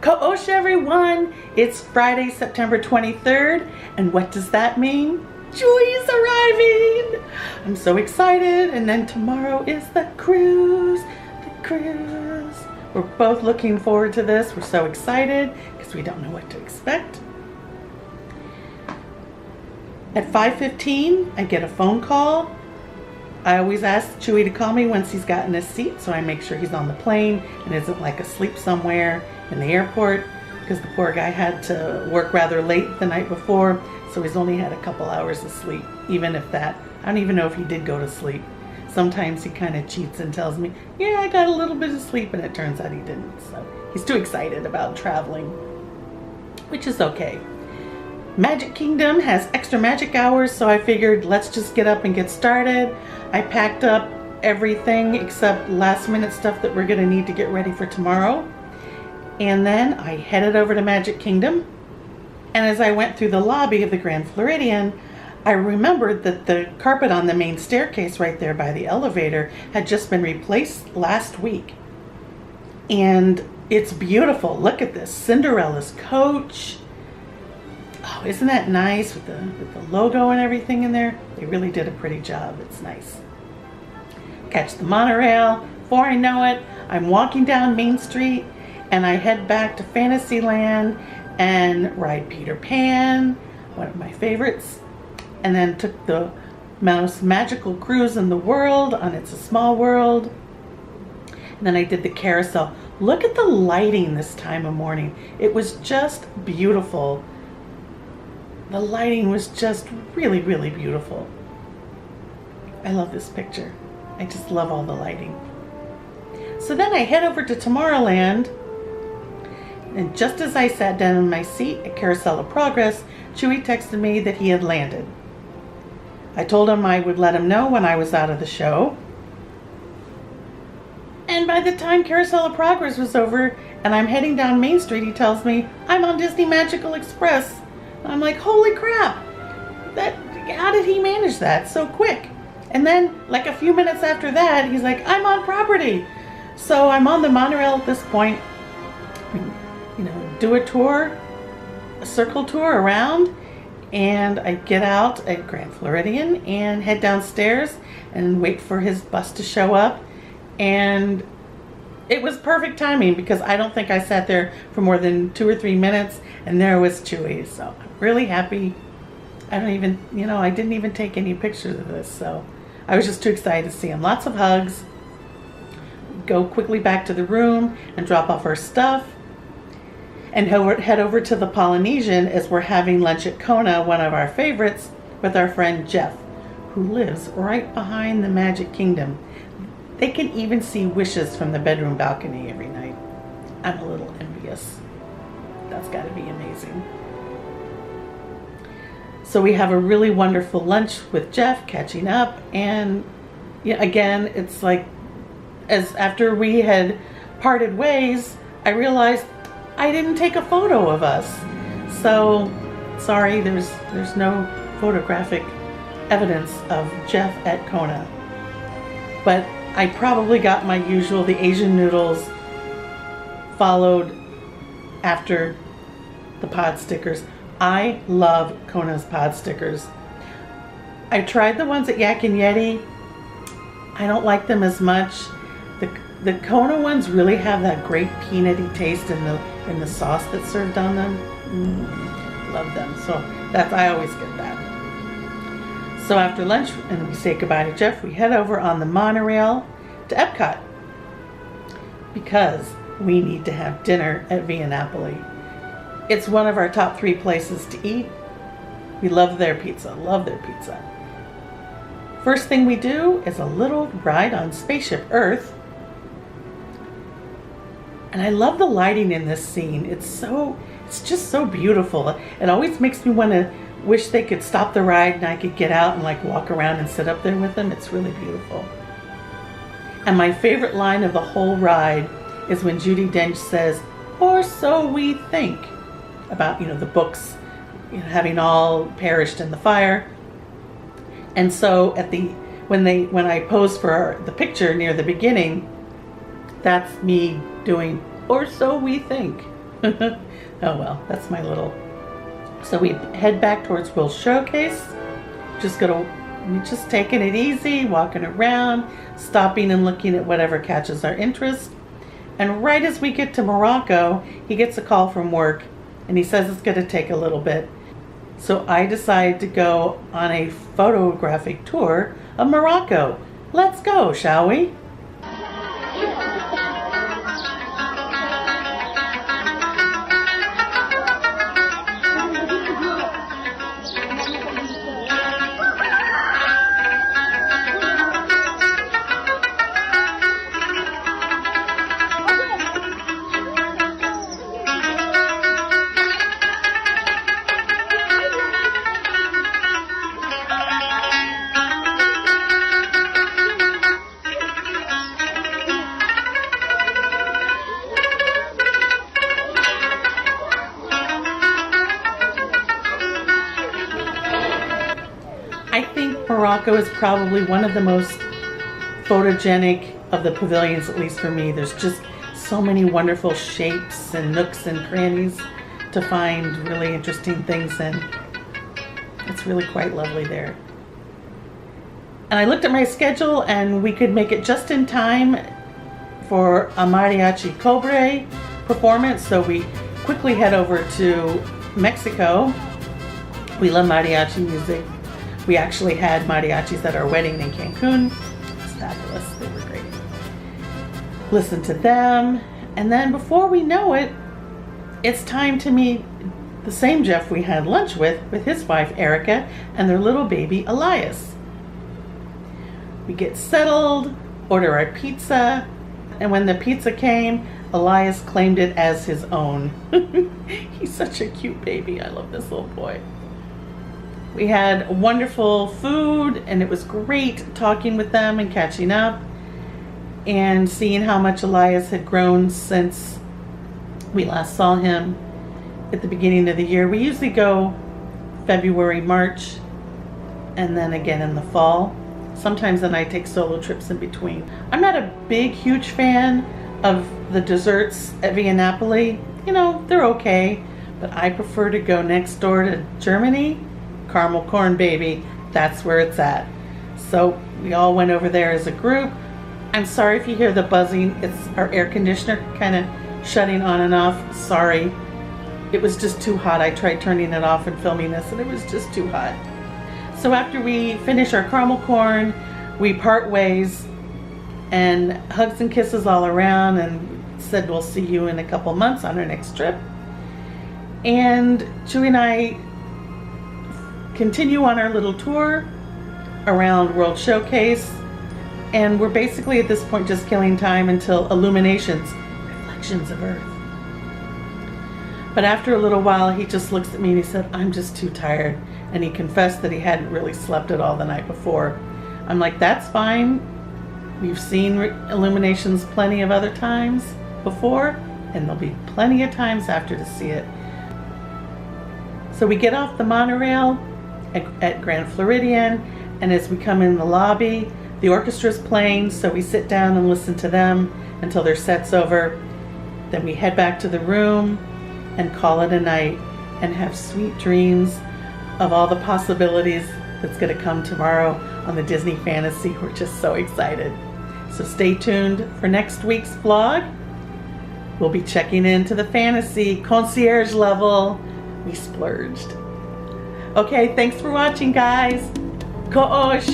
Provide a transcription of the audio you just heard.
Ko-osh, everyone! It's Friday, September 23rd, and what does that mean? Chuy is arriving! I'm so excited, and then tomorrow is the cruise. We're both looking forward to this. We're so excited because we don't know what to expect. At 5:15, I get a phone call. I always ask Chuy to call me once he's gotten his seat, so I make sure he's on the plane and isn't like asleep somewhere in the airport, because the poor guy had to work rather late the night before, so he's only had a couple hours of sleep, even if that. I don't even know if he did go to sleep. Sometimes he kind of cheats and tells me, yeah, I got a little bit of sleep, and it turns out he didn't. So he's too excited about traveling, which is okay. Magic Kingdom has extra magic hours, so I figured let's just get up and get started. I packed up everything except last minute stuff that we're gonna need to get ready for tomorrow. And then I headed over to Magic Kingdom. And as I went through the lobby of the Grand Floridian, I remembered that the carpet on the main staircase right there by the elevator had just been replaced last week. And it's beautiful. Look at this, Cinderella's coach. Oh, isn't that nice with the logo and everything in there? They really did a pretty job. It's nice. Catch the monorail. Before I know it, I'm walking down Main Street and I head back to Fantasyland and ride Peter Pan, one of my favorites, and then took the most magical cruise in the world on It's a Small World. And then I did the carousel. Look at the lighting this time of morning. It was just beautiful. The lighting was just really, really beautiful. I love this picture. I just love all the lighting. So then I head over to Tomorrowland, and just as I sat down in my seat at Carousel of Progress, Chuy texted me that he had landed. I told him I would let him know when I was out of the show. And by the time Carousel of Progress was over and I'm heading down Main Street, he tells me I'm on Disney Magical Express. I'm like, holy crap, how did he manage that so quick? And then like a few minutes after that, he's like, I'm on property. So I'm on the monorail at this point, do a tour, a circle tour around, and I get out at Grand Floridian and head downstairs and wait for his bus to show up. And it was perfect timing because I don't think I sat there for more than 2 or 3 minutes, and there was Chuy. So I'm really happy. I didn't even take any pictures of this, so I was just too excited to see him. Lots of hugs. Go quickly back to the room and drop off our stuff and head over to the Polynesian as we're having lunch at Kona, one of our favorites, with our friend Jeff, who lives right behind the Magic Kingdom. They can even see wishes from the bedroom balcony every night. I'm a little envious. That's got to be amazing. So we have a really wonderful lunch with Jeff, catching up, and again, it's like, as after we had parted ways, I realized I didn't take a photo of us. So sorry, there's no photographic evidence of Jeff at Kona. But I probably got my usual, the Asian noodles, followed after the pod stickers. I love Kona's pod stickers. I tried the ones at Yak and Yeti. I don't like them as much. The Kona ones really have that great peanutty taste in the sauce that's served on them. Love them. So I always get that. So after lunch, and we say goodbye to Jeff, we head over on the monorail to Epcot because we need to have dinner at Via Napoli. It's one of our top 3 places to eat. We love their pizza, First thing we do is a little ride on Spaceship Earth. And I love the lighting in this scene. It's just so beautiful. It always makes me want to wish they could stop the ride and I could get out and like walk around and sit up there with them. It's really beautiful. And my favorite line of the whole ride is when Judi Dench says, "Or so we think," about, the books, having all perished in the fire. And so when I posed for the picture near the beginning, that's me doing, "Or so we think." Oh well, that's my little. So we head back towards World Showcase. We just taking it easy, walking around, stopping and looking at whatever catches our interest. And right as we get to Morocco, he gets a call from work and he says it's going to take a little bit. So I decide to go on a photographic tour of Morocco. Let's go, shall we? I think Morocco is probably one of the most photogenic of the pavilions, at least for me. There's just so many wonderful shapes and nooks and crannies to find really interesting things in. It's really quite lovely there. And I looked at my schedule and we could make it just in time for a mariachi cobre performance, so we quickly head over to Mexico. We love mariachi music. We actually had mariachis at our wedding in Cancun. It was fabulous. They were great. Listen to them. And then before we know it, it's time to meet the same Jeff we had lunch with his wife Erica and their little baby Elias. We get settled, order our pizza, and when the pizza came, Elias claimed it as his own. He's such a cute baby. I love this little boy. We had wonderful food, and it was great talking with them and catching up and seeing how much Elias had grown since we last saw him at the beginning of the year. We usually go February, March, and then again in the fall. Sometimes then I take solo trips in between. I'm not a big, huge fan of the desserts at Via Napoli. You know, they're okay, but I prefer to go next door to Germany. Caramel corn, baby, that's where it's at. So we all went over there as a group. I'm sorry if you hear the buzzing. It's our air conditioner kind of shutting on and off. Sorry. It was just too hot. I tried turning it off and filming this and it was just too hot. So after we finish our caramel corn, we part ways and hugs and kisses all around and said we'll see you in a couple months on our next trip. And Chuy and I continue on our little tour around World Showcase, and we're basically at this point just killing time until Illuminations, Reflections of Earth. But after a little while he just looks at me and he said, I'm just too tired, and he confessed that he hadn't really slept at all the night before. I'm like, that's fine. We've seen Illuminations plenty of other times before, and there'll be plenty of times after to see it. So we get off the monorail at Grand Floridian, and as we come in the lobby, the orchestra's playing, so we sit down and listen to them until their set's over. Then we head back to the room and call it a night and have sweet dreams of all the possibilities that's going to come tomorrow on the Disney Fantasy. We're just so excited. So stay tuned for next week's vlog. We'll be checking into the Fantasy concierge level. We splurged. Okay, thanks for watching, guys. Ko-osh.